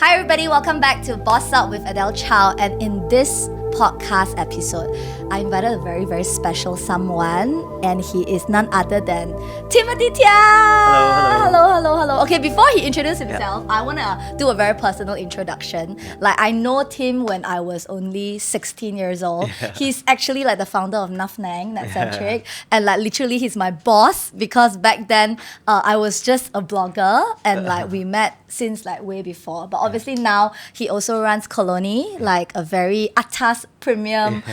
Hi everybody, welcome back to Boss Up with Adele Chow, and in this podcast episode, I invited a very, very special someone, and he is none other than Timothy Tiah. Hello. Okay, before he introduces himself, I want to do a very personal introduction. Like, I know Tim when I was only 16 years old. He's actually like the founder of Nafnang, Netcentric, and like literally he's my boss because back then I was just a blogger and like we met since like way before. But obviously now he also runs Colony, like a very atas premium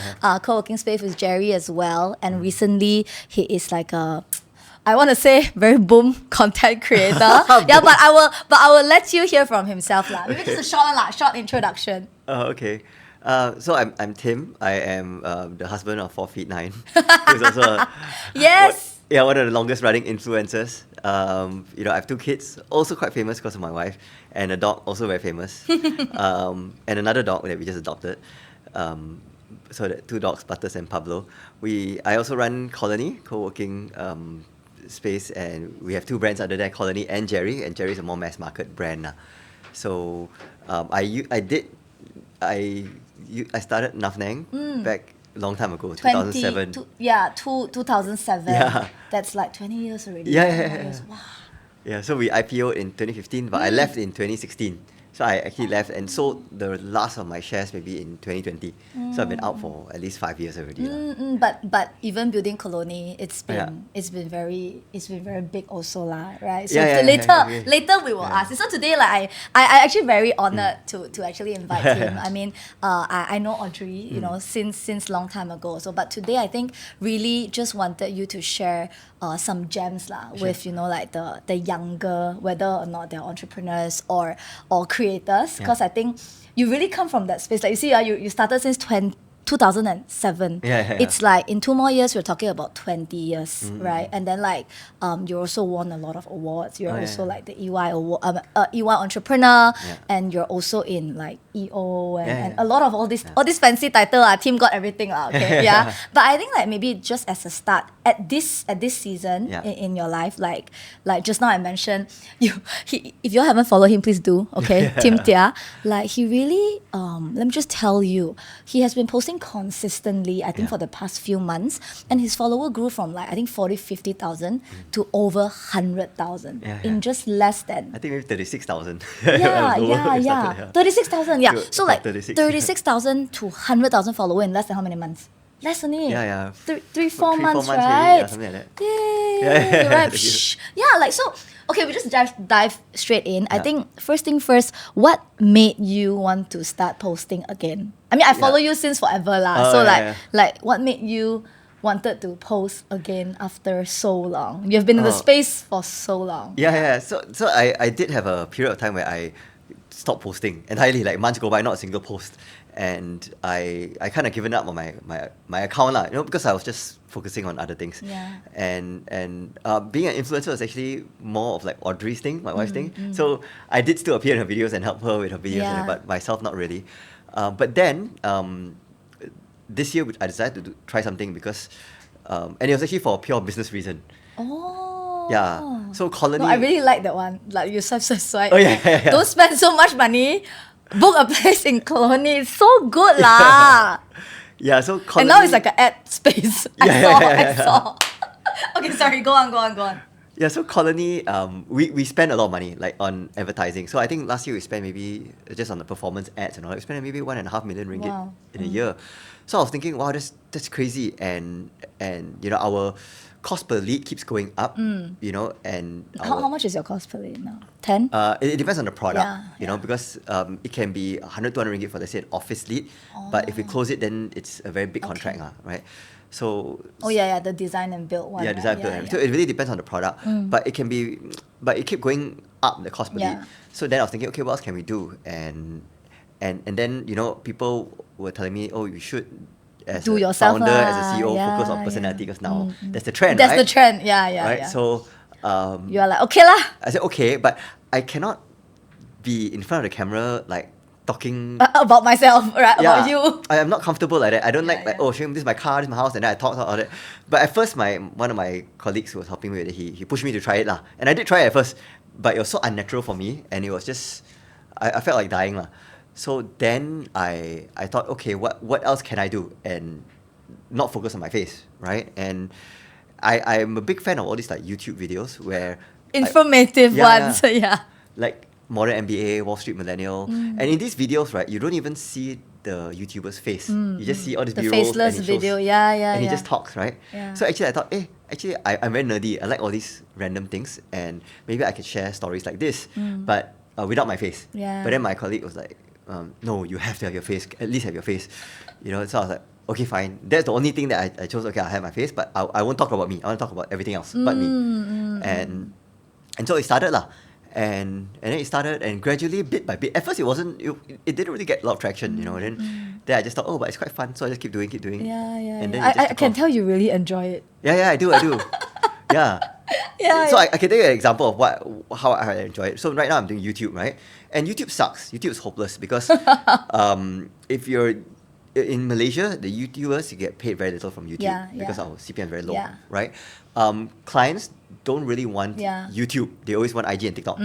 co-working space with Jerry as well. And recently he is like a, I want to say very boom content creator. Yeah, but I will let you hear from himself lah. Maybe just a short introduction. Okay. So I'm Tim. I am the husband of 4'9", who's also Yes. one of the longest running influencers. I have two kids, also quite famous because of my wife, and a dog also very famous, and another dog that we just adopted. So the two dogs, Butters and Pablo. I also run Colony, co-working space, and we have two brands under there, Colony and Jerry is a more mass market brand. So I started Nafnang back a long time ago, 2007. 2007. Yeah. That's like 20 years already. Yeah. Wow. Yeah, so we IPO'd in 2015, but I left in 2016. So I actually left and sold the last of my shares maybe in 2020. So I've been out for at least 5 years already. But even building Colony, it's been very big also lah, right? So later we will ask. So today I actually very honored to actually invite him. I mean, I know Audrey, since long time ago. So but today I think really just wanted you to share some gems lah with like the younger, whether or not they're entrepreneurs or creators, because I think you really come from that space. Like you see, you started since 2007. It's like in 2 more years we're talking about 20 years, right? And then like you also won a lot of awards. You're also like the EY award, EY entrepreneur, and you're also in like EO and a lot of all this fancy title. Team got everything okay. But I think like maybe just as a start at this season in your life, like just now I mentioned if you haven't followed him, please do. Okay, Tim Tiah, like he really let me just tell you, he has been posting consistently, I think, for the past few months, and his follower grew from like I think 40,000-50,000 to over 100,000 in just less than, I think maybe 36,000. 36,000. So like 36. 36,000 to 100,000 follower in less than how many months? Less only. 3-4 months, right? Something like that. Yay, right. Like so. Okay, we just dive straight in. I think first thing first, what made you want to start posting again? I mean, I follow you since forever lah. Like what made you wanted to post again after so long? You've been in the space for so long. So I did have a period of time where I stopped posting entirely, like months go by, not a single post. And I kind of given up on my account lah, because I was just focusing on other things. And being an influencer was actually more of like Audrey's thing, my wife's thing. So I did still appear in her videos and help her with her videos, but myself not really. But then this year I decided to try something because, and it was actually for a pure business reason. So Colony. No, I really like that one. Like you said, don't spend so much money. Book a place in Colony. It's so good lah. So Colony. And now it's like an ad space. I saw. Okay, sorry. Go on. Yeah, so Colony, we spend a lot of money like on advertising. So I think last year we spent maybe just on the performance ads and all. We spent maybe 1.5 million ringgit in a year. So I was thinking, wow, that's crazy. And our cost per lead keeps going up, and how much is your cost per lead now? 10? It depends on the product, because it can be 100, 200 ringgit for, let's say, an office lead. But if we close it, then it's a very big contract, right? So the design and build one. Design and build. So it really depends on the product. But it kept going up, the cost per lead. So then I was thinking, okay, what else can we do? And then people were telling me, oh, you should, as do a yourself founder, as a CEO, focus on personality, because now that's the trend, That's right? the trend, Right? So you are like, okay lah. I said, okay, but I cannot be in front of the camera like talking about myself, right? About you. I am not comfortable like that. I don't like show him this is my car, this is my house, and then I talk all that. But at first, one of my colleagues who was helping me with it, he pushed me to try it lah, and I did try it at first, but it was so unnatural for me, and it was just I felt like dying lah. So then I thought, okay, what else can I do and not focus on my face, right? And I'm a big fan of all these like YouTube videos where informative ones, yeah. Like Modern MBA, Wall Street Millennial, and in these videos, right, you don't even see the YouTuber's face. You just see all these B-rolls faceless and he video, shows, and he just talks, right? Yeah. So actually, I thought, I'm very nerdy. I like all these random things, and maybe I could share stories like this, but without my face. Yeah. But then my colleague was like, no, you have to have your face. At least have your face, you know. So I was like, okay, fine. That's the only thing that I chose. Okay, I have my face, but I won't talk about me. I want to talk about everything else but me. And so it started lah. And then it started, and gradually, bit by bit. At first, it didn't really get a lot of traction, you know. Then I just thought, oh, but it's quite fun, so I just keep doing. Yeah. And then I can tell you really enjoy it. Yeah, I do. Yeah. So I can tell you an example of how I enjoy it. So right now I'm doing YouTube, right? And YouTube sucks. YouTube is hopeless because if you're in Malaysia, the YouTubers, you get paid very little from YouTube because our CPM is very low, right? Clients don't really want YouTube. They always want IG and TikTok,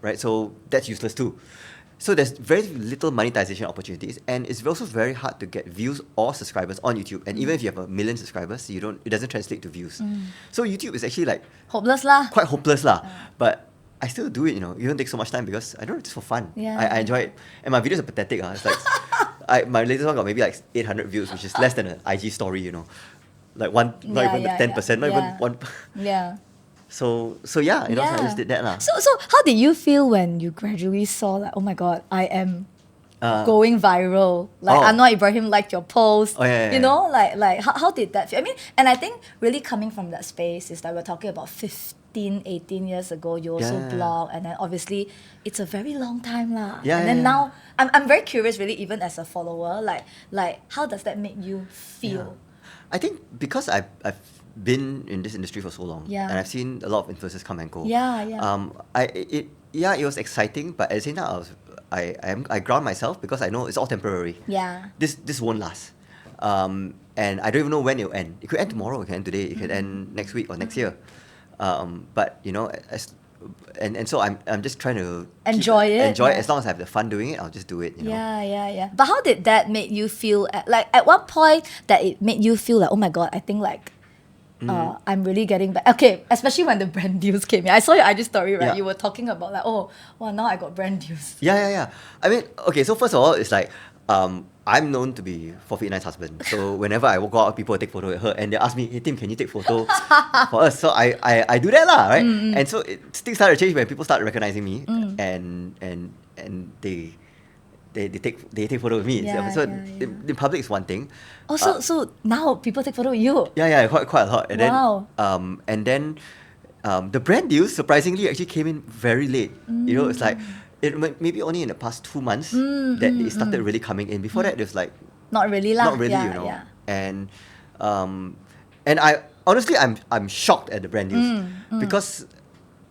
right? So that's useless too. So there's very little monetization opportunities, and it's also very hard to get views or subscribers on YouTube. And even if you have 1 million subscribers, it doesn't translate to views. So YouTube is actually like hopeless lah. Quite hopeless lah. But I still do it, you know. It don't take so much time because I do it just for fun. I enjoy it, and my videos are pathetic. It's like my latest one got maybe like 800 views, which is less than an IG story, you know. Like not even 10%, not even one. Yeah. So yeah, you know, so I just did that lah. So how did you feel when you gradually saw like, oh my god, I am going viral? Like Anwar Ibrahim liked your post. You know, like how did that feel? I mean, and I think really coming from that space is that we're talking about 15, 18 years ago. You also blog, and then obviously it's a very long time lah. And then now I'm very curious, really, even as a follower, like how does that make you feel? I think because I've been in this industry for so long, and I've seen a lot of influencers come and go. It was exciting, but at the same time, I ground myself because I know it's all temporary. This won't last, and I don't even know when it'll end. It could end tomorrow, it could end today, it could end next week or next year. But you know, and so I'm just trying to enjoy it. As long as I have the fun doing it, I'll just do it. You know? But how did that make you feel? At what point that it made you feel like, oh my god, I think like I'm really getting back. Okay, especially when the brand deals came in. I saw your IG story, right? You were talking about like, oh, well, now I got brand deals. Yeah. I mean, okay, so first of all, it's like, I'm known to be 4'9" husband. So whenever I go out, people take photo with her, and they ask me, hey Tim, can you take photo for us? So I do that lah, right? And so things started to change when people started recognizing me, and they take photo with me. The public is one thing. So now people take photo with you? Yeah, quite a lot. And and then the brand deals surprisingly actually came in very late. You know, it's like maybe only in the past 2 months that it started really coming in. Before that, it was like not really lah. Not really, you know. And I honestly I'm shocked at the brand deals because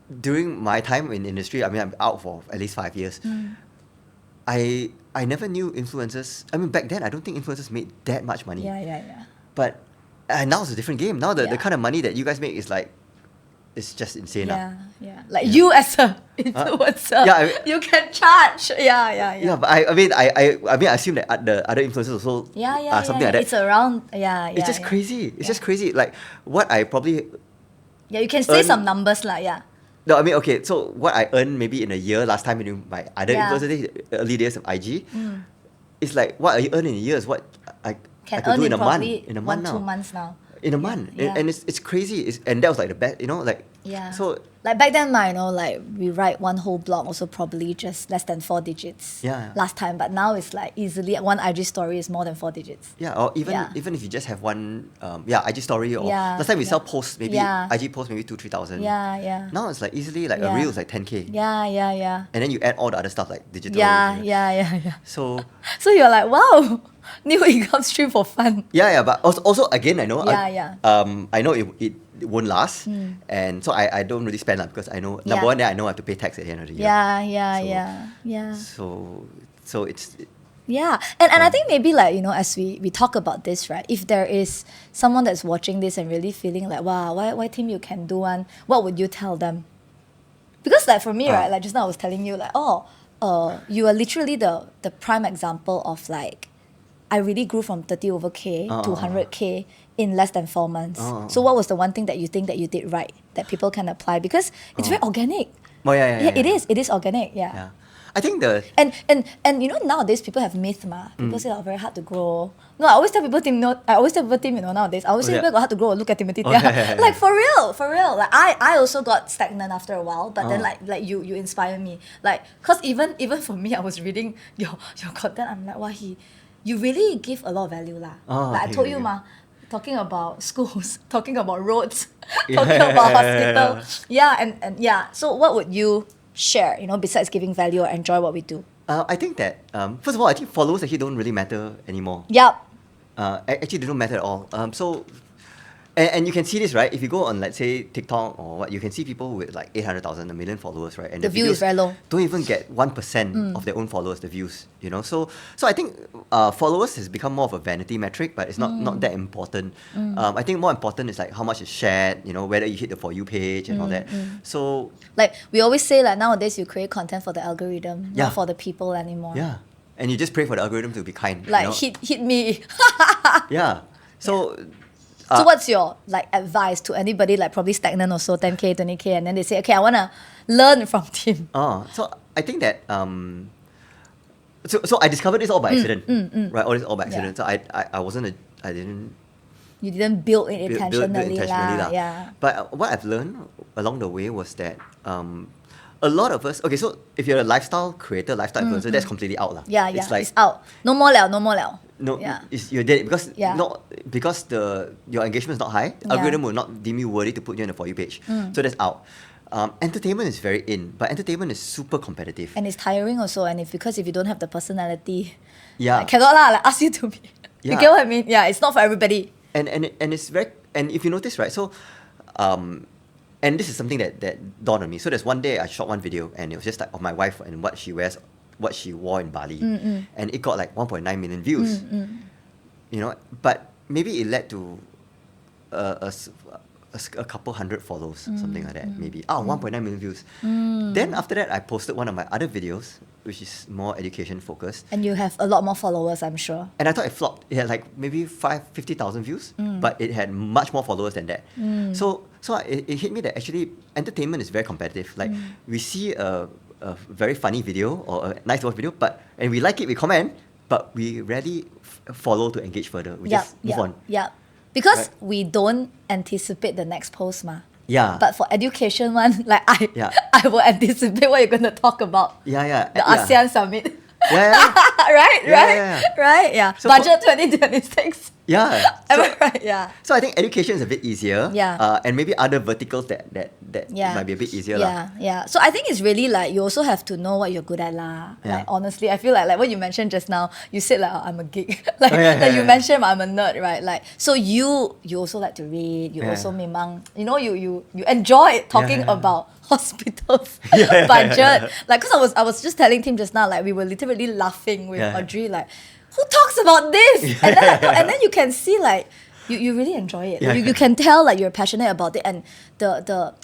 during my time in the industry, I mean, I'm out for at least 5 years. I never knew influencers. I mean, back then, I don't think influencers made that much money. But now it's a different game. Now the kind of money that you guys make is like, it's just insane. Like you as a influencer, you can charge. Yeah, but I mean, I assume that the other influencers also are something like that. It's around. It's just crazy. It's just crazy. Like what I probably. Yeah, you can say some numbers lah. No, I mean, okay, so what I earned maybe in a year last time in my other influencer early days of IG, it's like what I earn in a year is what I could do in a month. In a month now. 2 months now. In a month. And it's crazy. And that was like the best, you know, like. So. Like back then, you know, like we write one whole blog also probably just less than 4 digits last time. But now it's like easily one IG story is more than 4 digits. Yeah, or even if you just have one IG story or last time we sell posts, maybe IG posts maybe 2,000-3,000. Now it's like easily like a reel is like 10K. And then you add all the other stuff like digital. So you're like, wow, new income stream for fun. But also again, I know I know it won't last, and so I don't really spend because I know number one, I know I have to pay tax at the end of the year. So it's. And I think maybe like, you know, as we talk about this, right, if there is someone that's watching this and really feeling like, wow, why Tim you can do one, what would you tell them? Because like for me, right, like just now I was telling you like, you are literally the prime example of like, I really grew from 30 over K to 100K in less than 4 months. So what was the one thing that you think that you did right that people can apply? Because it's very organic. Oh, yeah. It is organic, Yeah. I think the... And you know, nowadays people have myth ma. People say, very hard to grow. No, I always tell people, nowadays, I always say people got hard to grow. Look at Timothy Tiah. Like, for real. Like, I also got stagnant after a while, but then like you inspire me. Like, cause even for me, I was reading your content, I'm like, wow, you really give a lot of value lah. Like I told you ma, talking about schools, talking about roads, talking about hospital. And so what would you share, besides giving value or enjoy what we do? I think that, first of all, I think followers actually don't really matter anymore. Yep. Actually, they don't matter at all. And you can see this, right? If you go on, let's say, TikTok or what, you can see people with like 800,000, 1 million followers, right? And the view is very low. Don't even get 1% of their own followers, the views, So I think followers has become more of a vanity metric, but it's not that important. I think more important is like how much is shared, whether you hit the For You page and all that. So... Like, we always say like nowadays you create content for the algorithm, not for the people anymore. Yeah. And you just pray for the algorithm to be kind. Like, hit me. Yeah. So... So what's your like advice to anybody like probably stagnant also 10K, 20K, and then they say, okay, I want to learn from Tim? So I think that so I discovered this all by accident, right? All this all by accident. So You didn't build it intentionally, lah. Yeah. But what I've learned along the way was that a lot of us, okay, so if you're a lifestyle creator, lifestyle influencer, that's completely out lah. Yeah, it's out. No more liao. No, yeah. You're dead because your engagement is not high. The algorithm will not deem you worthy to put you on the For You page. So that's out. Entertainment is very in, but entertainment is super competitive. And it's tiring also. And because if you don't have the personality, I cannot like ask you to be. You get what I mean? Yeah, it's not for everybody. And it's very, and if you notice, right? So, and this is something that dawned on me. So there's one day I shot one video, and it was just like of my wife and what she wears, what she wore in Bali, and it got like 1.9 million views. But maybe it led to a couple hundred follows, something like that, maybe. 1.9 million views. Then after that, I posted one of my other videos, which is more education focused. And you have a lot more followers, I'm sure. And I thought it flopped. It had like maybe 50,000 views, but it had much more followers than that. So it hit me that actually entertainment is very competitive. Like we see a very funny video or a nice watch video, and we like it, we comment, but we rarely follow to engage further. We just move on. Yeah. Because we don't anticipate the next post, ma. Yeah. But for education one, like I will anticipate what you're going to talk about. Yeah. The ASEAN Summit. Yeah. Right? Yeah. So Budget 2026. Yeah. Right? Yeah. So I think education is a bit easier. Yeah. And maybe other verticals that might be a bit easier. Yeah. So I think it's really like you also have to know what you're good at lah. Yeah. Like honestly, I feel like what you mentioned just now, you said like I'm a geek. Like you mentioned I'm a nerd, right? Like so you also like to read. You also memang, you enjoy talking about hospitals budget. Like because I was just telling Tim just now, like we were literally laughing with Audrey, like who talks about this? And then you can see like you really enjoy it. You can tell like you're passionate about it, and the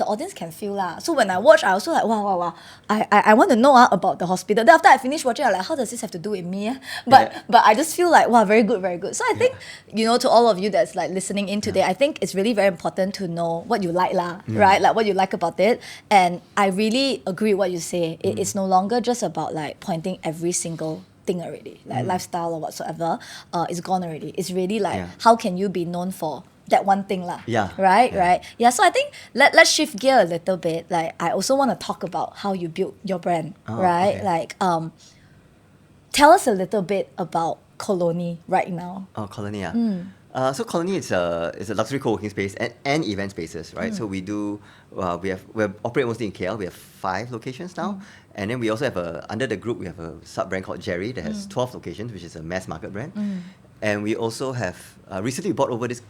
audience can feel lah. So when I watch, I also like wow. I want to know about the hospital. Then after I finish watching, I'm like, how does this have to do with me? But I just feel like wow, very good. So I think to all of you that's like listening in today, I think it's really very important to know what you like lah, right? Like what you like about it. And I really agree with what you say. It's no longer just about like pointing every single thing already, like lifestyle or whatsoever, is gone already. It's really like how can you be known for that one thing lah? Right. Yeah. So I think let's shift gear a little bit. Like I also want to talk about how you built your brand, right? Okay. Like tell us a little bit about Colony right now. Colony, yeah. So Colony is a luxury co-working space and event spaces, right? So we do we operate mostly in KL. We have 5 locations now, and then we also have under the group we have a sub brand called Jerry that has 12 locations, which is a mass market brand. And we also have recently bought over this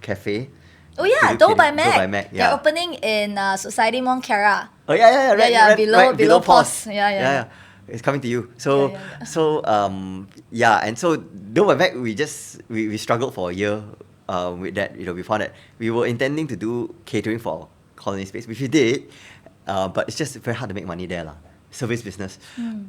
cafe. Oh yeah, Dough by Mac. They're opening in Society Mall Kara. Oh yeah, right, below POS. Yeah. It's coming to you. So and so Dough by Mac we struggled for a year with that. We found that we were intending to do catering for Colony space, which we did, but it's just very hard to make money there lah. service business.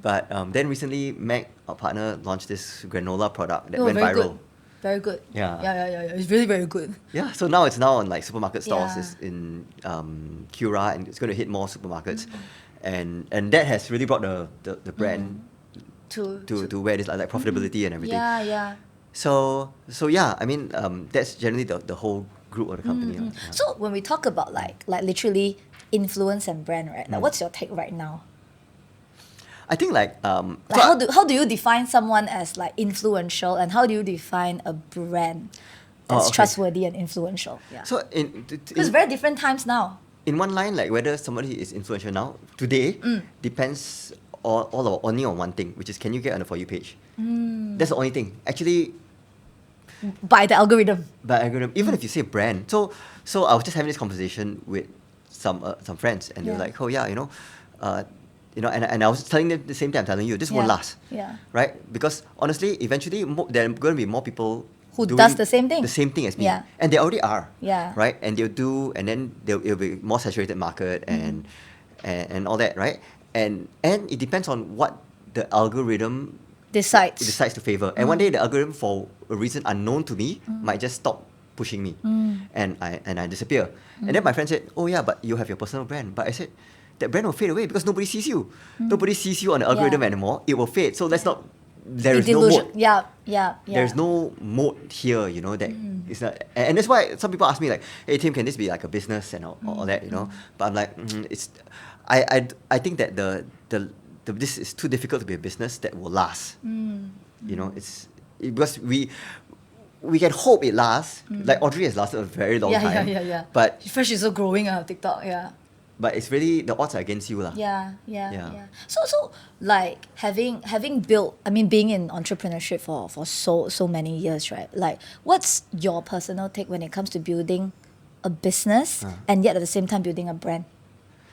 But then recently, Meg, our partner, launched this granola product that went very viral. good. Very good. Yeah. Yeah. It's really very good. Yeah, so now it's now on like supermarket stores. Yeah. It's in Cura, and it's going to hit more supermarkets. And that has really brought the brand to where it is, like profitability and everything. Yeah. So yeah, I mean, that's generally the whole group of the company. Yeah. So when we talk about like literally influence and brand, right? Like, what's your take right now? I think like how do you define someone as like influential, and how do you define a brand that's trustworthy and influential? Yeah. So it's very different times now. In one line, like whether somebody is influential now, today, depends only on one thing, which is, can you get on the For You page? That's the only thing. Actually, by the algorithm. Even if you say brand. So I was just having this conversation with some friends, and they were like, oh yeah, and I was telling them the same time, telling you, this won't last. Yeah. Right? Because honestly, eventually, there are going to be more people who does the same thing. The same thing as me. Yeah. And they already are. Yeah. Right? And they'll do, and then it'll be more saturated market and all that, right? And it depends on what the algorithm decides to favor. And one day the algorithm, for a reason unknown to me, might just stop pushing me, and I disappear. And then my friend said, oh yeah, but you have your personal brand. But I said, that brand will fade away because nobody sees you. Nobody sees you on the algorithm anymore. It will fade. So let's not. There is no moat. Yeah. There's no moat here, that it's not. And that's why some people ask me like, hey Tim, can this be like a business and all that, But I'm like, it's. I think that this is too difficult to be a business that will last. It's because we can hope it lasts. Like Audrey has lasted a very long time. Yeah. But first she's so growing on TikTok. Yeah. But it's really, the odds are against you lah. Yeah. So like having built, I mean, being in entrepreneurship for so many years, right? Like, what's your personal take when it comes to building a business and yet at the same time building a brand?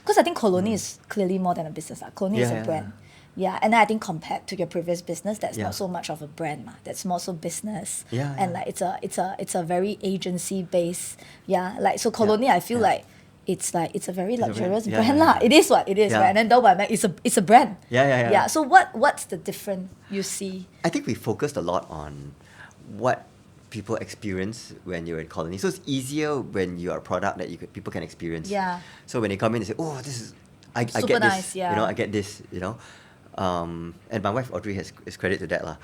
Because I think Colony is clearly more than a business. Colony is a brand. Yeah, and then I think compared to your previous business, that's not so much of a brand, that's more so business. And like it's a very agency based. Yeah, like so Colony, I feel like it's a very luxurious brand lah. It is what it is, right? And then Dough by Meg, it's a brand. Yeah. So what's the difference you see? I think we focused a lot on what people experience when you're in Colony. So it's easier when you're a product that people can experience. Yeah. So when they come in and say, oh, this is I get nice, this. I get this. And my wife Audrey is credit to that lah.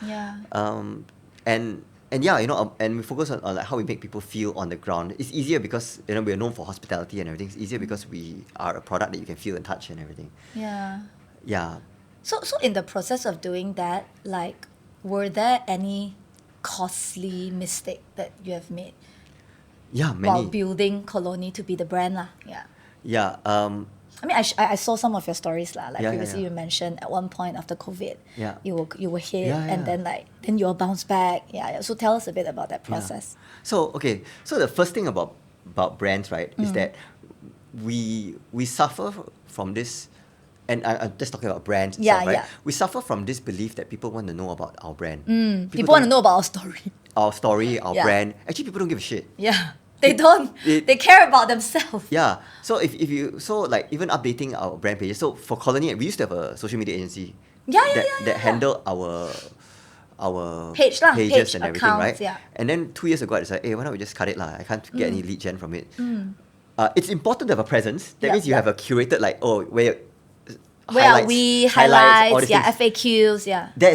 And and we focus on like how we make people feel on the ground. It's easier because we're known for hospitality and everything. It's easier because we are a product that you can feel and touch and everything. Yeah. So in the process of doing that, like, were there any costly mistake that you have made? Yeah, many. While building Colony to be the brand lah. Yeah. I mean, I saw some of your stories lah. Like previously you mentioned at one point after COVID, you were hit, and then you'll bounce back. Yeah. So tell us a bit about that process. So the first thing about brands, right, is that we suffer from this, and I'm just talking about brands. Right? We suffer from this belief that people want to know about our brand. People want to know about our story. Our story, our brand. Actually, people don't give a shit. Yeah. They don't. They care about themselves. Yeah. So if you like even updating our brand pages. So for Colony, we used to have a social media agency. That handled our pages and everything, accounts, right? And then 2 years ago, I decided, hey, why not we just cut it lah? I can't get any lead gen from it. It's important to have a presence. That means you have a curated where are we? Highlights, FAQs, That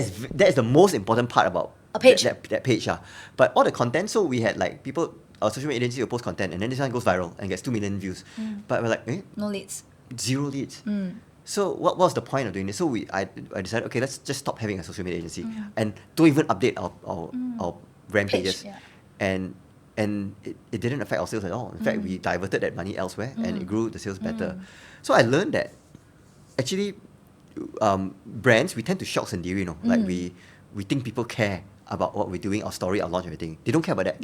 is the most important part about a page. That page, But all the content, so we had like people. Our social media agency will post content, and then this one goes viral and gets 2 million views. But we're like, no leads. 0 leads. So what was the point of doing this? So I decided, okay, let's just stop having a social media agency and don't even update our brand pages. And it didn't affect our sales at all. In fact, we diverted that money elsewhere and it grew the sales better. So I learned that actually brands, we tend to shock and deal, like we think people care about what we're doing, our story, our launch, everything. They don't care about that.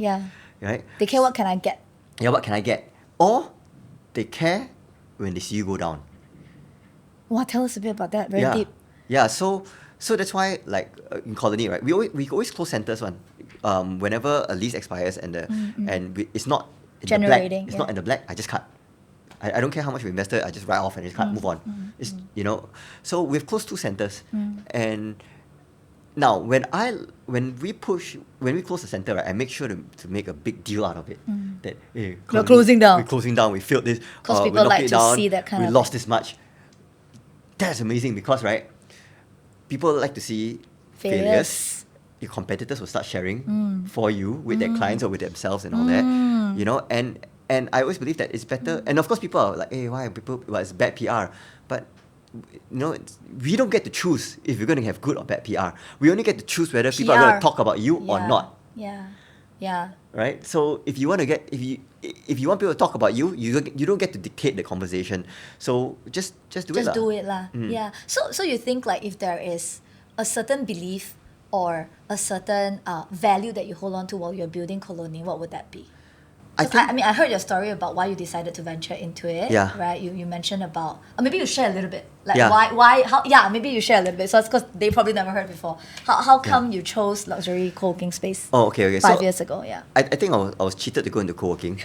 Right? They care what can I get. Yeah, what can I get? Or they care when they see you go down. Wow, tell us a bit about that. Very deep. Yeah, so that's why like in Colony, right? We always close centers whenever a lease expires and it's not in generating. the black. It's not in the black. I just cut. I don't care how much we invested, I just write off and just can't move on. It's, you know, so we've closed 2 centers. And now, when we close the center, right, I make sure to make a big deal out of it. That hey, We're closing down. We're closing down. We failed this. Because we people knocked like it to down. see that kind we of lost thing. this much. That's amazing because, right, people like to see failures. Your competitors will start sharing for you with their clients or with themselves and all that. You know, and I always believe that it's better. And of course, people are like, hey, why are people? Well, it's bad PR, but you know, we don't get to choose if we're going to have good or bad PR. We only get to choose whether people are going to talk about you or not. Yeah. Right. So if you want people to talk about you, you don't get to dictate the conversation. So just do it. Just do it lah. Yeah. So you think like if there is a certain belief or a certain value that you hold on to while you're building Colony, what would that be? I mean, I heard your story about why you decided to venture into it. Yeah. Right. You mentioned about, or maybe you share a little bit, like Yeah. why, how. Yeah. Maybe you share a little bit. So it's because they probably never heard before. How come you chose luxury co-working space? Oh, okay. 5 years ago. Yeah. I think I was cheated to go into co-working.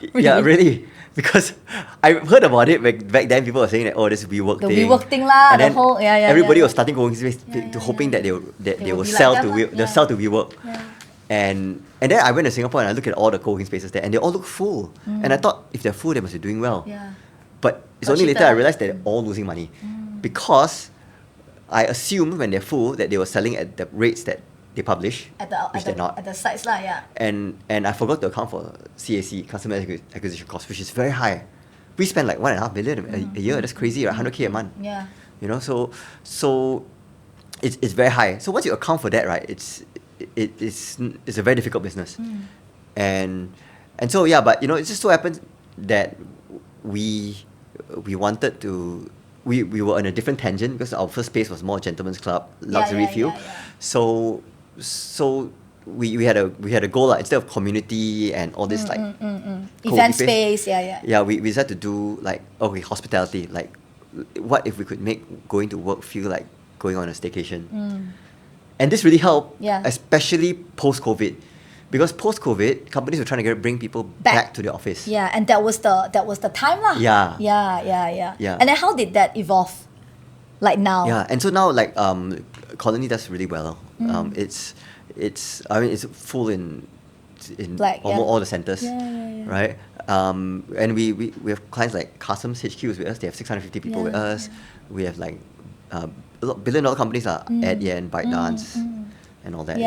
Really? Yeah, really. Because I heard about it back then. People were saying that, oh, this WeWork The thing. WeWork thing lah. And The then whole everybody yeah. was starting co-working space hoping that they will will be sell like to them lah. they'll sell to WeWork. Yeah. And then I went to Singapore and I looked at all the co-working spaces there, and they all look full. And I thought, if they're full, they must be doing well. Yeah. But it's only later I realized that they're all losing money. Because I assumed when they're full that they were selling at the rates that they publish, which they're not. At the sites lah, yeah. And I forgot to account for CAC, customer acquisition cost, which is very high. We spend like 1.5 million a year. That's crazy, right? 100K a month. Yeah. You know, so it's very high. So once you account for that, right, it's a very difficult business. And so yeah, but you know, it just so happens that we wanted to we were on a different tangent because our first space was more gentleman's club, luxury feel. So we had a goal instead of community and all this event space, yeah, we decided to do like hospitality. Like, what if we could make going to work feel like going on a staycation? And this really helped, especially post-COVID, because post-COVID companies were trying to bring people back to the office. Yeah, and that was the time lah. Yeah. And then how did that evolve? Like now. Yeah, and so now like Colony does really well. It's full in like, almost all the centers, right? Yeah. And we have clients like Customs HQ is with us. They have 650 people with us. We have like billion-dollar companies like Adele, ByteDance, and all that.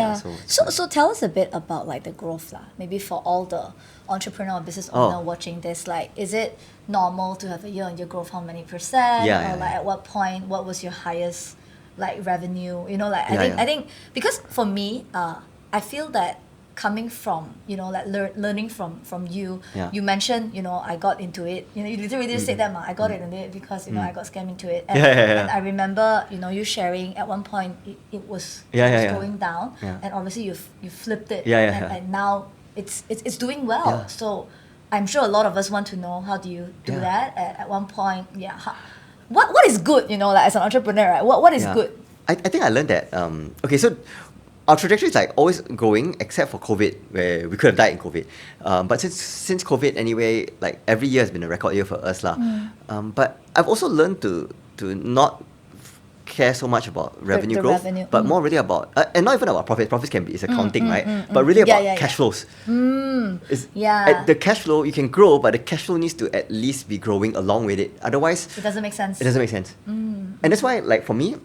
So tell us a bit about like the growth lah. Maybe for all the entrepreneur or business owner watching this, like, is it normal to have a year-on-year growth? How many percent? At what point? What was your highest like revenue? You know, like I think because for me, I feel that coming from, you know, like learning from you, you mentioned, you know, I got into it. You know, you literally just said that, I got into it because, you know, I got scammed into it. And I remember, you know, you sharing at one point it was going down, and obviously you flipped it, and now it's doing well. So I'm sure a lot of us want to know, how do you do that at one point? What is good, you know, like as an entrepreneur, right? What is good? I think I learned that. So our trajectory is like always growing, except for COVID, where we could have died in COVID. But since COVID anyway, like every year has been a record year for us lah. But I've also learned to not care so much about revenue growth, but more really about and not even about profits. Profits can be accounting, right? But really about cash flows. The cash flow, you can grow, but the cash flow needs to at least be growing along with it. Otherwise, it doesn't make sense. And that's why, like for me,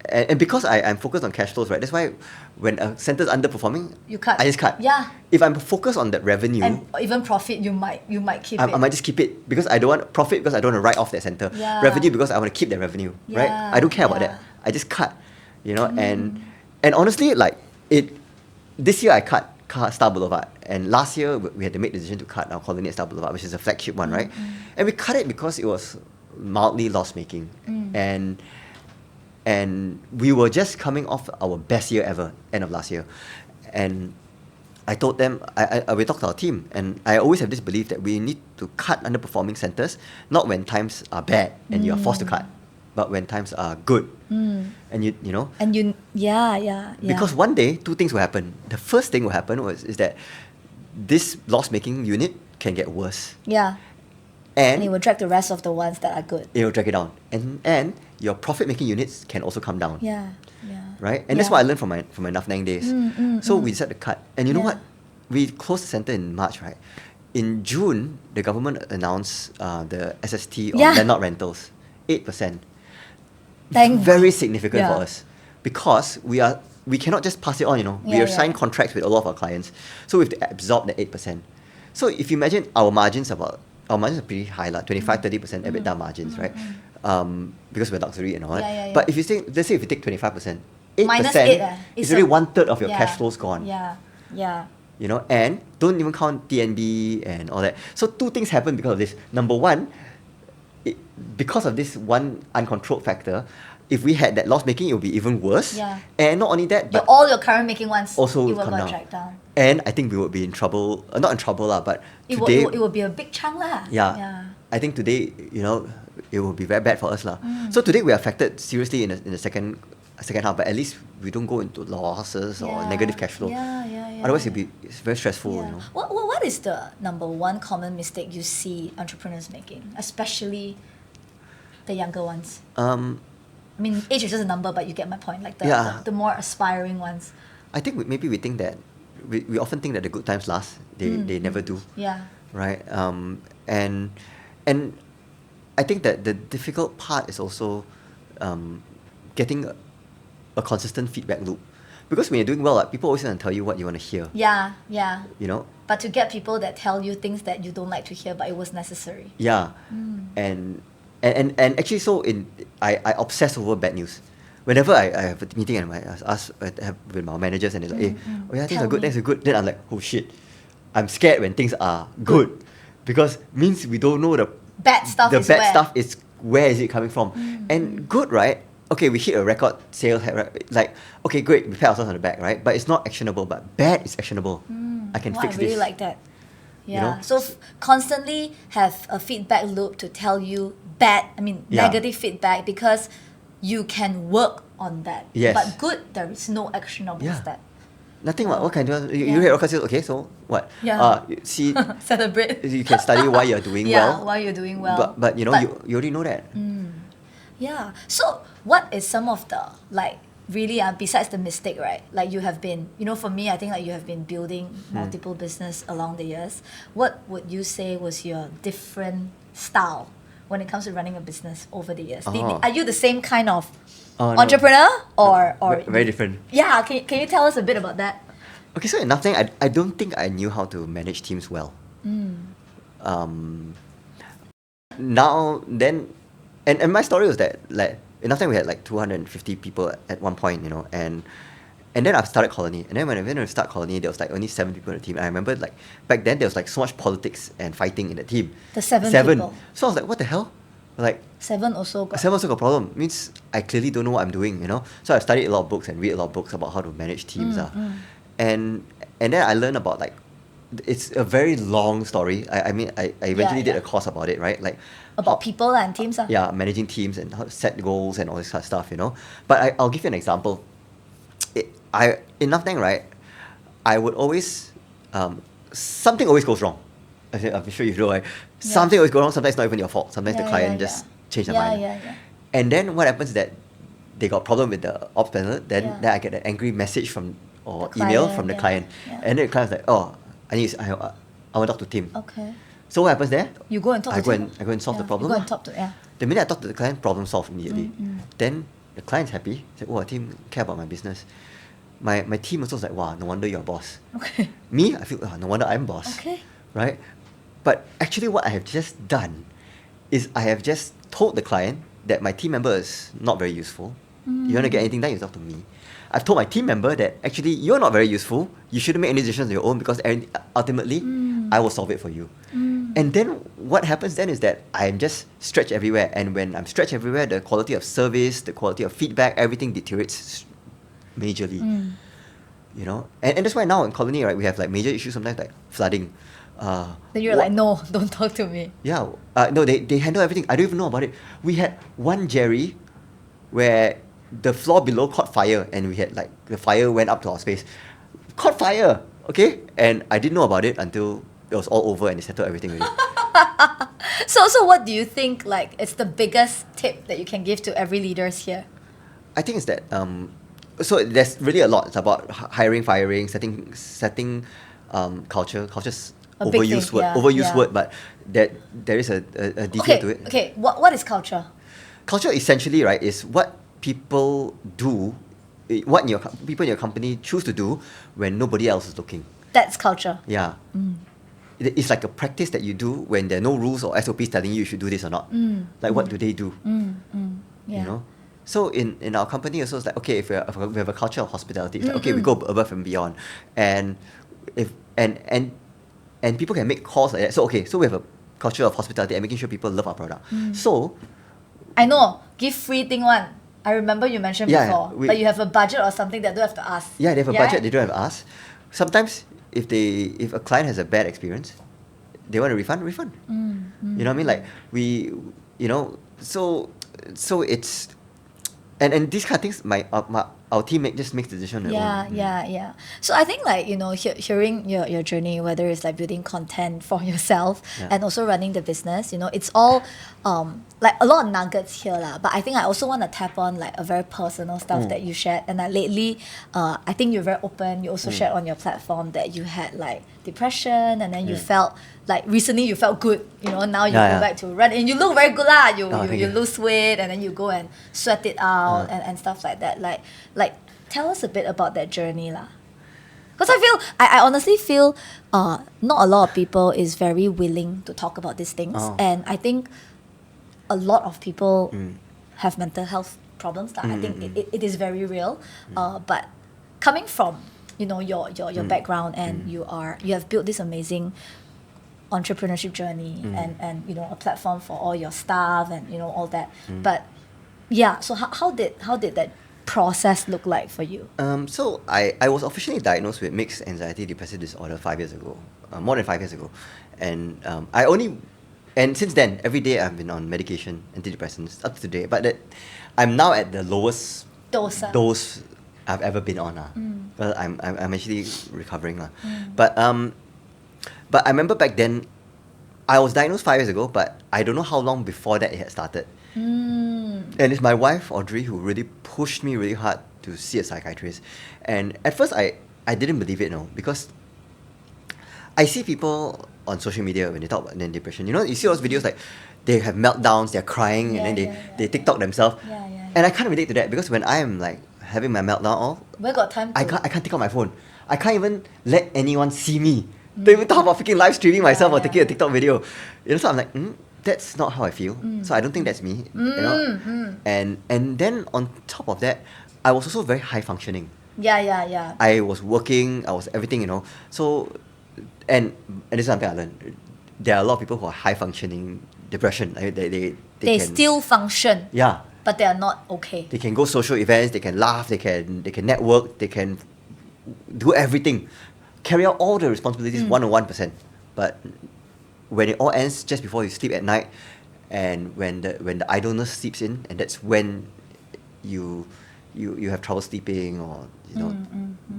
and because I'm focused on cash flows, right? That's why when a center's underperforming, you cut. I just cut. Yeah. If I'm focused on that revenue, and even profit, you might keep it. I might just keep it because I don't want profit, because I don't want to write off that center. Revenue because I want to keep that revenue, right? I don't care about that. I just cut, you know. And honestly, like this year I cut Star Boulevard, and last year we had to make the decision to cut our Colony at Star Boulevard, which is a flagship one, right? And we cut it because it was mildly loss making, and we were just coming off our best year ever, end of last year. And I told them, we talked to our team, and I always have this belief that we need to cut underperforming centers, not when times are bad and you are forced to cut, but when times are good. And you know. And Because one day, two things will happen. The first thing will happen is that this loss-making unit can get worse. And it will drag the rest of the ones that are good. It will drag it down. And your profit-making units can also come down. Yeah. Right? And that's what I learned from my Nafnang days. So we decided to cut. And you know what? We closed the center in March, right? In June, the government announced the SST on landlord rentals, 8%. Very significant for us. Because we cannot just pass it on, you know. We have signed contracts with a lot of our clients. So we have to absorb the 8%. So if you imagine our margins are pretty high, like 25-30% EBITDA margins, right? Because we're luxury and all that. But if you think, let's say if you take 25%, 8% is already 1/3 of your cash flows gone. You know, and don't even count TNB and all that. So two things happen because of this. Number one, because of this one uncontrolled factor, if we had that loss making, it would be even worse. And not only that, but all your current making ones also it will come drag down. And I think we would be in trouble, not in trouble lah, but it today will, it will be a big chunk lah. I think today, you know, it will be very bad for us lah. So today we are affected seriously in the second half, but at least we don't go into losses or negative cash flow. Otherwise, it's very stressful. You know? What is the number one common mistake you see entrepreneurs making, especially the younger ones? I mean, age is just a number, but you get my point. Like the more aspiring ones. I think maybe we think that we often think that the good times last. They never do. Right. And I think that the difficult part is also getting a consistent feedback loop. Because when you're doing well, people always want to tell you what you want to hear. You know? But to get people that tell you things that you don't like to hear, but it was necessary. And actually, so I obsess over bad news. Whenever I have a meeting and I ask with my managers and they're like, things are good, things are good. Then I'm like, oh shit, I'm scared when things are good. Because means we don't know the bad stuff is where is it coming from. And good, right? Okay, we hit a record sales, like, okay, great, we pat ourselves on the back, right? But it's not actionable, but bad is actionable. I can fix this. I really like that. You know? So constantly have a feedback loop to tell you negative feedback, because you can work on that. But good, there is no actionable step. Nothing. What can you do? You hit record sales, okay, so what? See, celebrate. You can study why you're doing well. Why you're doing well. But you know, you already know that. So what is some of the, like, really besides the mistake, right? Like, you have been, you know, for me, I think like you have been building multiple business along the years. What would you say was your different style when it comes to running a business over the years? Are you the same kind of entrepreneur or very different? Can you tell us a bit about that? Okay, so in nothing, I don't think I knew how to manage teams well. Now then, and my story was that, like, in nothing we had like 250 people at one point, you know, and then I started Colony, and then when I went to start Colony, there was like only 7 people in the team, and I remember like back then there was like so much politics and fighting in the team. The seven people. So I was like, what the hell? Like 7 also got a problem. Means I clearly don't know what I'm doing, you know. So I studied a lot of books and read a lot of books about how to manage teams. And then I learned about, like, it's a very long story. I mean I eventually did a course about it, right? Like about people and teams. Yeah, managing teams and how to set goals and all this kind of stuff, you know. But I'll give you an example. In nothing, right? I would always something always goes wrong. I'm sure you know, right? Something always goes wrong. Sometimes it's not even your fault. Sometimes the client just changed their mind. And then what happens is that they got problem with the ops panel. Then I get an angry message or email from the client, and then the client's like, oh, I want to talk to Tim. Okay. So what happens there? You go and talk to Tim. I go and solve the problem. You go and talk to The minute I talk to the client, problem solved immediately. Then the client's happy. Say, oh, Tim care about my business. My team also was like, wow, no wonder you're a boss. Okay. Me, I feel, no wonder I'm boss. Okay. Right? But actually what I have just done is I have just told the client that my team member is not very useful. You want to get anything done, you talk to me. I've told my team member that actually you're not very useful. You shouldn't make any decisions on your own, because ultimately I will solve it for you. And then what happens then is that I'm just stretched everywhere. And when I'm stretched everywhere, the quality of service, the quality of feedback, everything deteriorates majorly. You know? And that's why now in Colony, right, we have like major issues sometimes, like flooding. Then you're like, no, don't talk to me. Yeah. No, they handle everything. I don't even know about it. We had one Jerry where the floor below caught fire, and we had like the fire went up to our space. Caught fire, okay? And I didn't know about it until it was all over and they settled everything already. So what do you think like it's the biggest tip that you can give to every leaders here? I think it's that so there's really a lot. It's about hiring, firing, setting culture. Culture's A big overused thing, word. yeah, Overused yeah. word, but there is a detail to it. Okay. What is culture? Culture essentially, right, is what people do, what people in your company choose to do when nobody else is looking. That's culture. Yeah. It's like a practice that you do when there are no rules or SOPs telling you should do this or not. Like what do they do? Yeah. You know? So in our company also, it's like, okay, if we have a culture of hospitality, it's like, okay, we go above and beyond. And if and people can make calls like that. So okay, so we have a culture of hospitality and making sure people love our product. So I know. Give free thing one. I remember you mentioned Yeah, before. Like you have a budget or something that don't have to ask. yeah, they have a budget, they don't have to ask. Sometimes if a client has a bad experience, they want a refund. You know what I mean? Like so it's and these kind of things our team just makes the decision on their own. Yeah. So I think like, hearing your journey, whether it's like building content for yourself and also running the business, it's all like a lot of nuggets here lah. But I think I also want to tap on like a very personal stuff that you shared. And like lately, I think you're very open. You also shared on your platform that you had like depression, and then you felt like recently you felt good. Now you go back to run, and you look very good lah. You lose weight, and then you go and sweat it out and stuff like that. Like tell us a bit about that journey lah. Because I honestly feel not a lot of people is very willing to talk about these things. And I think a lot of people have mental health problems. I think it is very real. But coming from your background, and you have built this amazing entrepreneurship journey and a platform for all your staff and all that. But yeah, so how did that process look like for you? So I was officially diagnosed with mixed anxiety depressive disorder 5 years ago, more than 5 years ago, and and since then every day I've been on medication, antidepressants up to today. But I'm now at the lowest dose I've ever been on. Well, I'm actually recovering But I remember back then I was diagnosed 5 years ago, but I don't know how long before that it had started. And it's my wife Audrey who really pushed me really hard to see a psychiatrist. And at first I didn't believe it, because I see people on social media when they talk about depression. You see those videos like they have meltdowns, they're crying, and then they TikTok themselves. And I can't relate to that, because when I am like having my meltdown, where got time to? I can't take out my phone. I can't even let anyone see me. They even talk about freaking live streaming myself or taking a TikTok video. So I'm like, that's not how I feel. So I don't think that's me. And then on top of that, I was also very high functioning. Yeah. I was working, I was everything, So and this is something I learned. There are a lot of people who are high functioning depression. They can still function. Yeah. But they are not okay. They can go social events, they can laugh, they can network, they can do everything. Carry out all the responsibilities 101%. But when it all ends just before you sleep at night, and when the idleness seeps in, and that's when you have trouble sleeping, or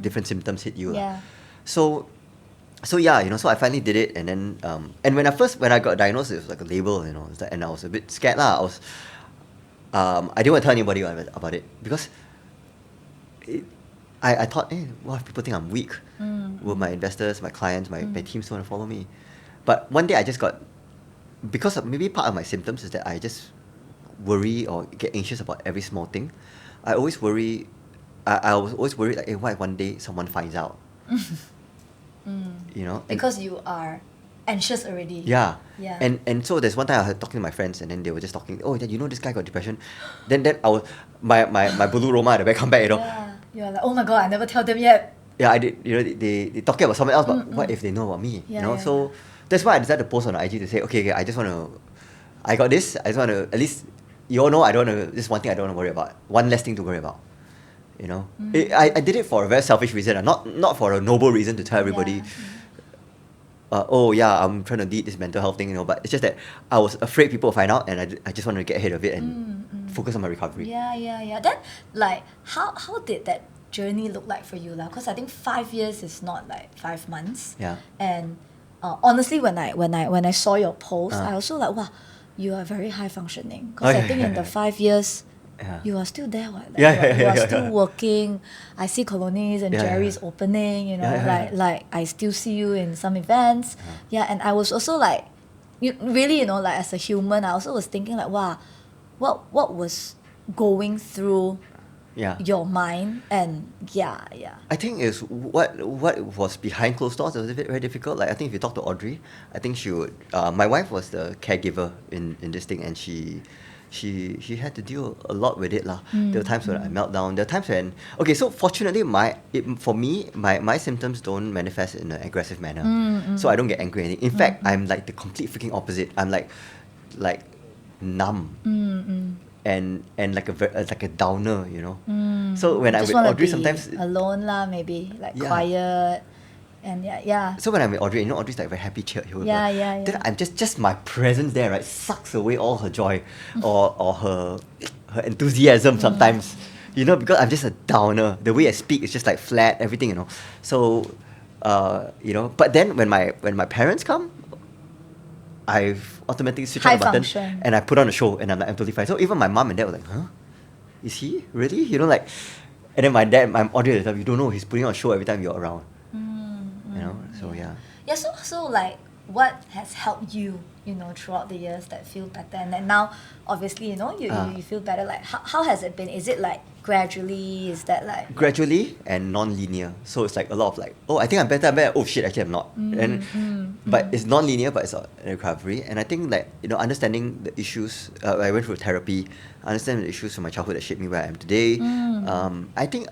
different symptoms hit you. So yeah, so I finally did it, and then and when I got diagnosed, it was like a label, and I was a bit scared lah. I didn't want to tell anybody about it, because I thought, what if people think I'm weak? Will my investors, my clients, my teams want to follow me? But one day I just got, because maybe part of my symptoms is that I just worry or get anxious about every small thing. I always worry, I was always worried like, what if one day someone finds out? Because you are anxious already. Yeah. And so there's one time I was talking to my friends, and then they were just talking, this guy got depression. Then I was, my Bulu Roma at the back come back, Yeah. You're like, oh my god, I never tell them yet. Yeah, I did. They talking about someone else, but what if they know about me? So that's why I decided to post on IG to say, okay, I just want to, I got this. I just want to, at least you all know I don't want to. This is one thing I don't want to worry about. One less thing to worry about. I did it for a very selfish reason, not for a noble reason to tell everybody. I'm trying to lead this mental health thing, but it's just that I was afraid people would find out, and I just wanted to get ahead of it and focus on my recovery. Yeah. Then, like, how did that journey look like for you? Because I think 5 years is not like 5 months. Yeah. And honestly, when I saw your post, I also like, wow, you are very high functioning. Because I think in the 5 years, you are still there, what? Like, you are still working. I see colonies and Jerry's opening, you know, like I still see you in some events. And I was also like, really, you know, like as a human, I also was thinking like, wow, what was going through your mind, and I think is what was behind closed doors was a bit very difficult. Like I think if you talk to Audrey, I think she would. My wife was the caregiver in this thing, and she had to deal a lot with it lah. There were times when I melt down. There were times when so fortunately for me my symptoms don't manifest in an aggressive manner, so I don't get angry. In fact, I'm like the complete freaking opposite. I'm like numb. And like a downer, you know. So when I'm just with wanna Audrey, be sometimes alone lah, maybe like quiet, and So when I'm with Audrey, you know, Audrey's like very happy, cheer. Then I'm just my presence there, right, sucks away all her joy, or her enthusiasm sometimes, you know, because I'm just a downer. The way I speak is just like flat, everything, you know. So, you know, but then when my parents come, I've automatically switched on the button function. and I put on a show and I'm like, I'm totally fine. So even my mom and dad were like, huh? Is he? Really? You know, like, and then my audio, you don't know, he's putting on a show every time you're around. You know, so yeah. Yeah, so like, what has helped you, you know, throughout the years that feel better? And then now, obviously, you know, you feel better. Like, how has it been? Is it like gradually? Is that like... Gradually and non-linear. So it's like a lot of like, oh, I think I'm better. Oh shit, actually I'm not. But it's non-linear, but it's a recovery. And I think that, you know, understanding the issues, I went through therapy, understanding the issues from my childhood that shaped me where I am today. I think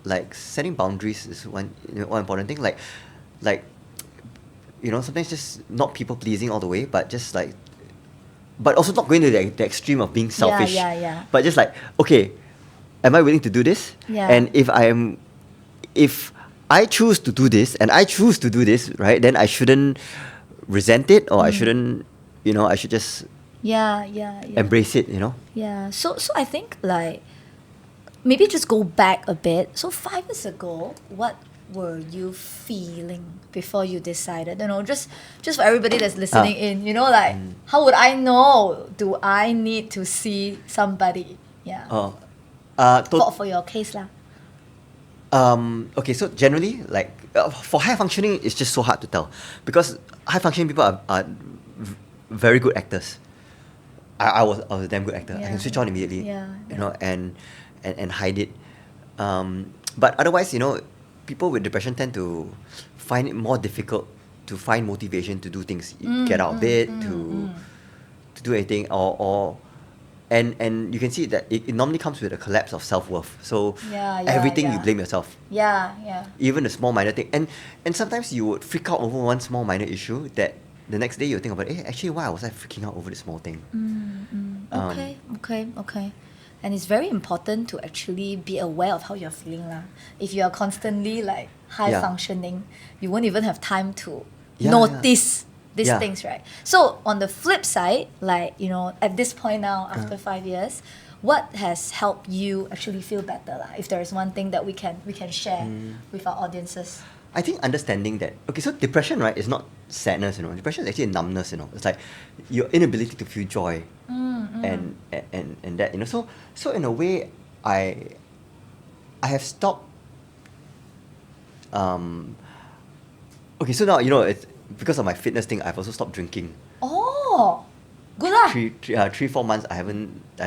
like setting boundaries is one important thing. Like, you know, sometimes just not people pleasing all the way, but just like, but also not going to the extreme of being selfish. But just like, okay, am I willing to do this? And if I choose to do this and I choose to do this, right, then I shouldn't resent it, or I shouldn't, you know, I should just embrace it, you know. So I think like, maybe just go back a bit. So 5 years ago, what were you feeling before you decided? You know, just for everybody that's listening in, you know, like, how would I know? Do I need to see somebody? For your case lah. Okay, so generally, like, for high functioning, it's just so hard to tell, because high functioning people are very good actors. I was a damn good actor. I can switch on immediately, you know, and hide it. But otherwise, you know, people with depression tend to find it more difficult to find motivation to do things, get out of bed, to do anything, and you can see that it normally comes with a collapse of self-worth. So everything you blame yourself. Even a small minor thing, and sometimes you would freak out over one small minor issue that the next day you think about, actually, why was I freaking out over this small thing? Okay. And it's very important to actually be aware of how you're feeling lah. If you are constantly like high functioning, you won't even have time to notice these things, right? So on the flip side, like, you know, at this point now, after 5 years, what has helped you actually feel better lah? If there is one thing that we can share with our audiences. I think understanding that, okay, so depression, right, is not sadness, you know. Depression is actually a numbness, you know. It's like your inability to feel joy and that, you know. So in a way, I have stopped. Okay, so now, you know, it's because of my fitness thing, I've also stopped drinking. Oh, good lah. 3-4 months, I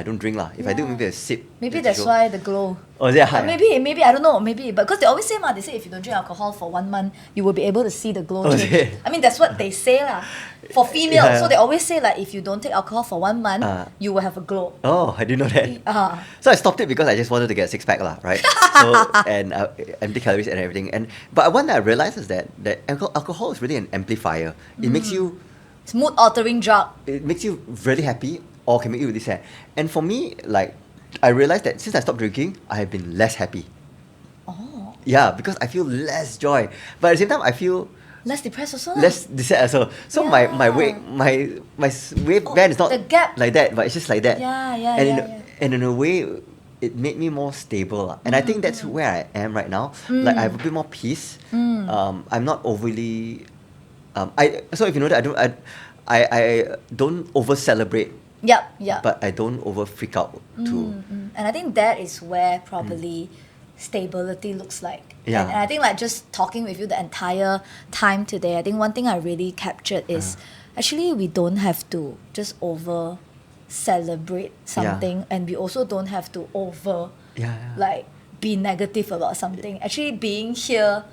don't drink lah. If I do, maybe a sip. Maybe that's why the glow. Oh, yeah. Maybe I don't know. Maybe, but because they always say they say if you don't drink alcohol for 1 month, you will be able to see the glow change. Yeah. I mean, that's what they say lah. For females, so they always say like if you don't take alcohol for 1 month, you will have a glow. Oh, I didn't know that. So I stopped it because I just wanted to get a 6-pack lah, right? So and empty calories and everything. But one that I realized is that alcohol is really an amplifier. It makes you. It's mood altering drug. It makes you really happy or can make you really sad. And for me, like, I realized that since I stopped drinking, I have been less happy. Oh. Yeah, because I feel less joy. But at the same time, I feel less depressed also. Less sad also. So my wave band is not the gap. like that, but it's just like that. And in a way, it made me more stable. And I think that's where I am right now. Like, I have a bit more peace. I'm not overly So if you know that I don't over celebrate, Yep. but I don't over freak out too. And I think that is where probably stability looks like. Yeah. And I think like just talking with you the entire time today, I think one thing I really captured is actually we don't have to just over celebrate something, and we also don't have to over like be negative about something. Actually being here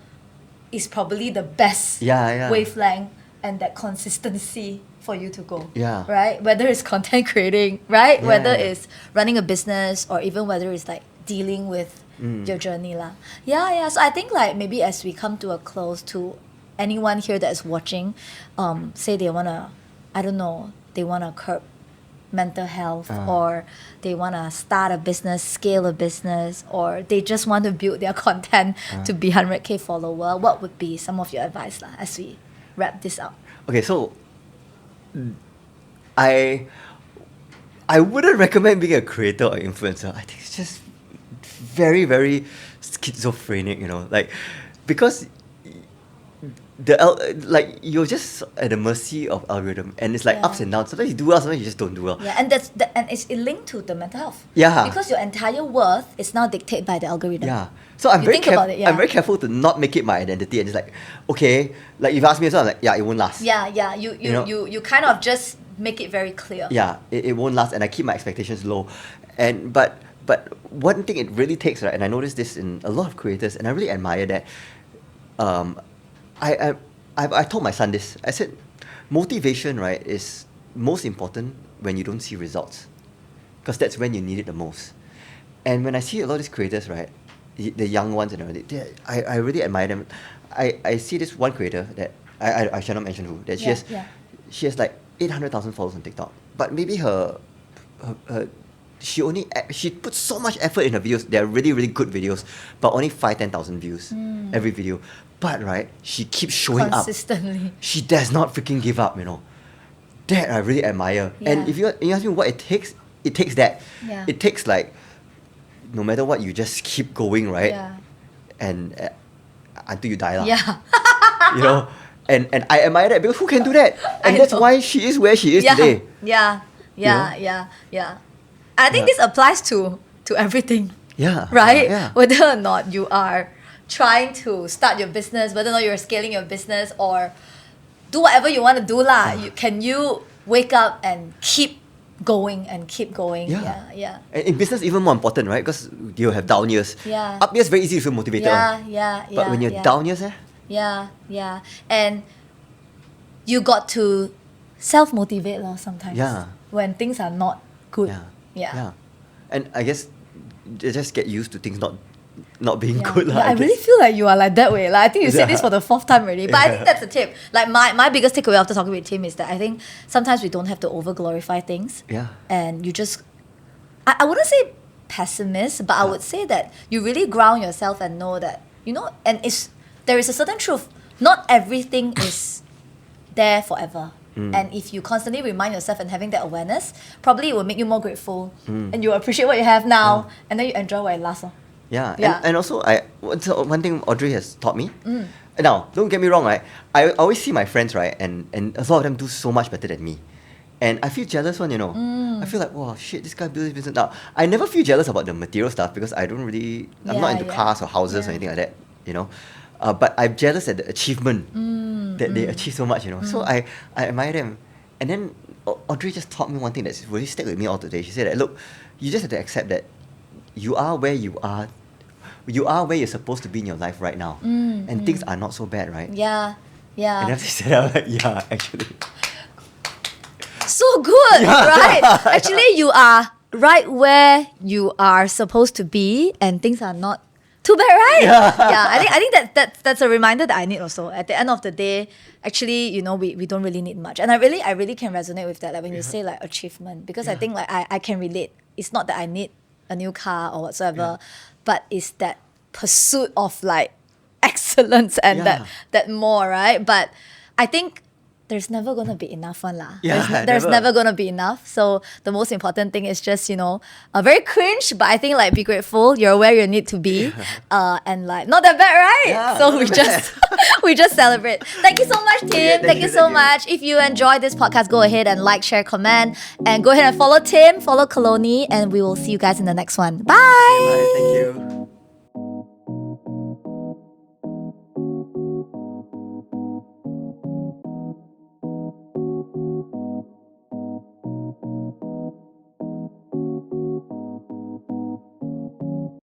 is probably the best wavelength and that consistency for you to go. Right? Whether it's content creating, right? Whether it's running a business, or even whether it's like dealing with your journey lah. So I think like maybe as we come to a close, to anyone here that is watching, say they wanna, I don't know, they wanna curb mental health, or they wanna start a business, scale a business, or they just want to build their content to be 100K follower, what would be some of your advice lah as we wrap this up? Okay, so I wouldn't recommend being a creator or influencer. I think it's just very, very schizophrenic, you know, like, because like you're just at the mercy of algorithm, and it's like ups and downs. Sometimes you do well, sometimes you just don't do well. And and it's linked to the mental health. Because your entire worth is now dictated by the algorithm. So I'm very I'm very careful to not make it my identity, and it's like, okay, like if you ask me, so I'm like, it won't last. You kind of just make it very clear. It won't last, and I keep my expectations low, and but one thing it really takes, right, and I noticed this in a lot of creators, and I really admire that. I told my son this. I said, motivation, right, is most important when you don't see results, because that's when you need it the most. And when I see a lot of these creators, right, the young ones and everything, I really admire them. I see this one creator that I shall not mention who, that she has like 800,000 followers on TikTok, but maybe her she puts so much effort in her videos. They're really, really good videos, but only 5,000-10,000 views every video. But right, she keeps showing consistently. up. She does not freaking give up, you know. That I really admire. And if you ask me what it takes that. It takes like, no matter what, you just keep going, right? And until you die, you know. And I admire that, because who can do that? And that's why she is where she is today. I think this applies to everything. Right? Whether or not you are trying to start your business, whether or not you're scaling your business, or do whatever you want to do lah. Can you wake up and keep going and keep going? And in business, even more important, right? Because you have down years. Up years, very easy to feel motivated. But when you're down years, and you got to self-motivate lah sometimes. When things are not good. And I guess they just get used to things not being good. I really feel like you are like that way. Like, I think you said this for the 4th time already. But I think that's a tip. Like my biggest takeaway after talking with Tim is that I think sometimes we don't have to over glorify things. And you just, I wouldn't say pessimist, but I would say that you really ground yourself and know that, you know, and there is a certain truth. Not everything is there forever. And if you constantly remind yourself and having that awareness, probably it will make you more grateful, and you appreciate what you have now, and then you enjoy what it lasts. And also one thing Audrey has taught me. Now, don't get me wrong, right? I always see my friends, right, and a lot of them do so much better than me, and I feel jealous one, you know. I feel like, wow, shit, this guy builds his business. Now, I never feel jealous about the material stuff, because I'm not into cars or houses or anything like that, you know. But I'm jealous at the achievement that they achieve so much, you know. So I admire them. And then Audrey just taught me one thing that's really stuck with me all today. She said that, look, you just have to accept that you are where you are. You are where you're supposed to be in your life right now. And things are not so bad, right? And after she said that, I'm like, actually. So good, right? Actually, you are right where you are supposed to be, and things are not too bad, right? I think that's a reminder that I need also. At the end of the day, actually, you know, we don't really need much. And I really can resonate with that, like when you say like achievement, because I think like I can relate. It's not that I need a new car or whatsoever, but it's that pursuit of like excellence and that more, right? But I think there's never gonna be enough one lah. Yeah, There's never gonna be enough. So the most important thing is just, very cringe, but I think like be grateful. You're where you need to be. And like not that bad, right? Yeah, so not we that just we just celebrate. Thank you so much, Tim. Yeah, thank you so thank you. much. If you enjoyed this podcast, go ahead and like, share, comment, and go ahead and follow Tim, follow Kaloni, and we will see you guys in the next one. Bye. Bye, thank you.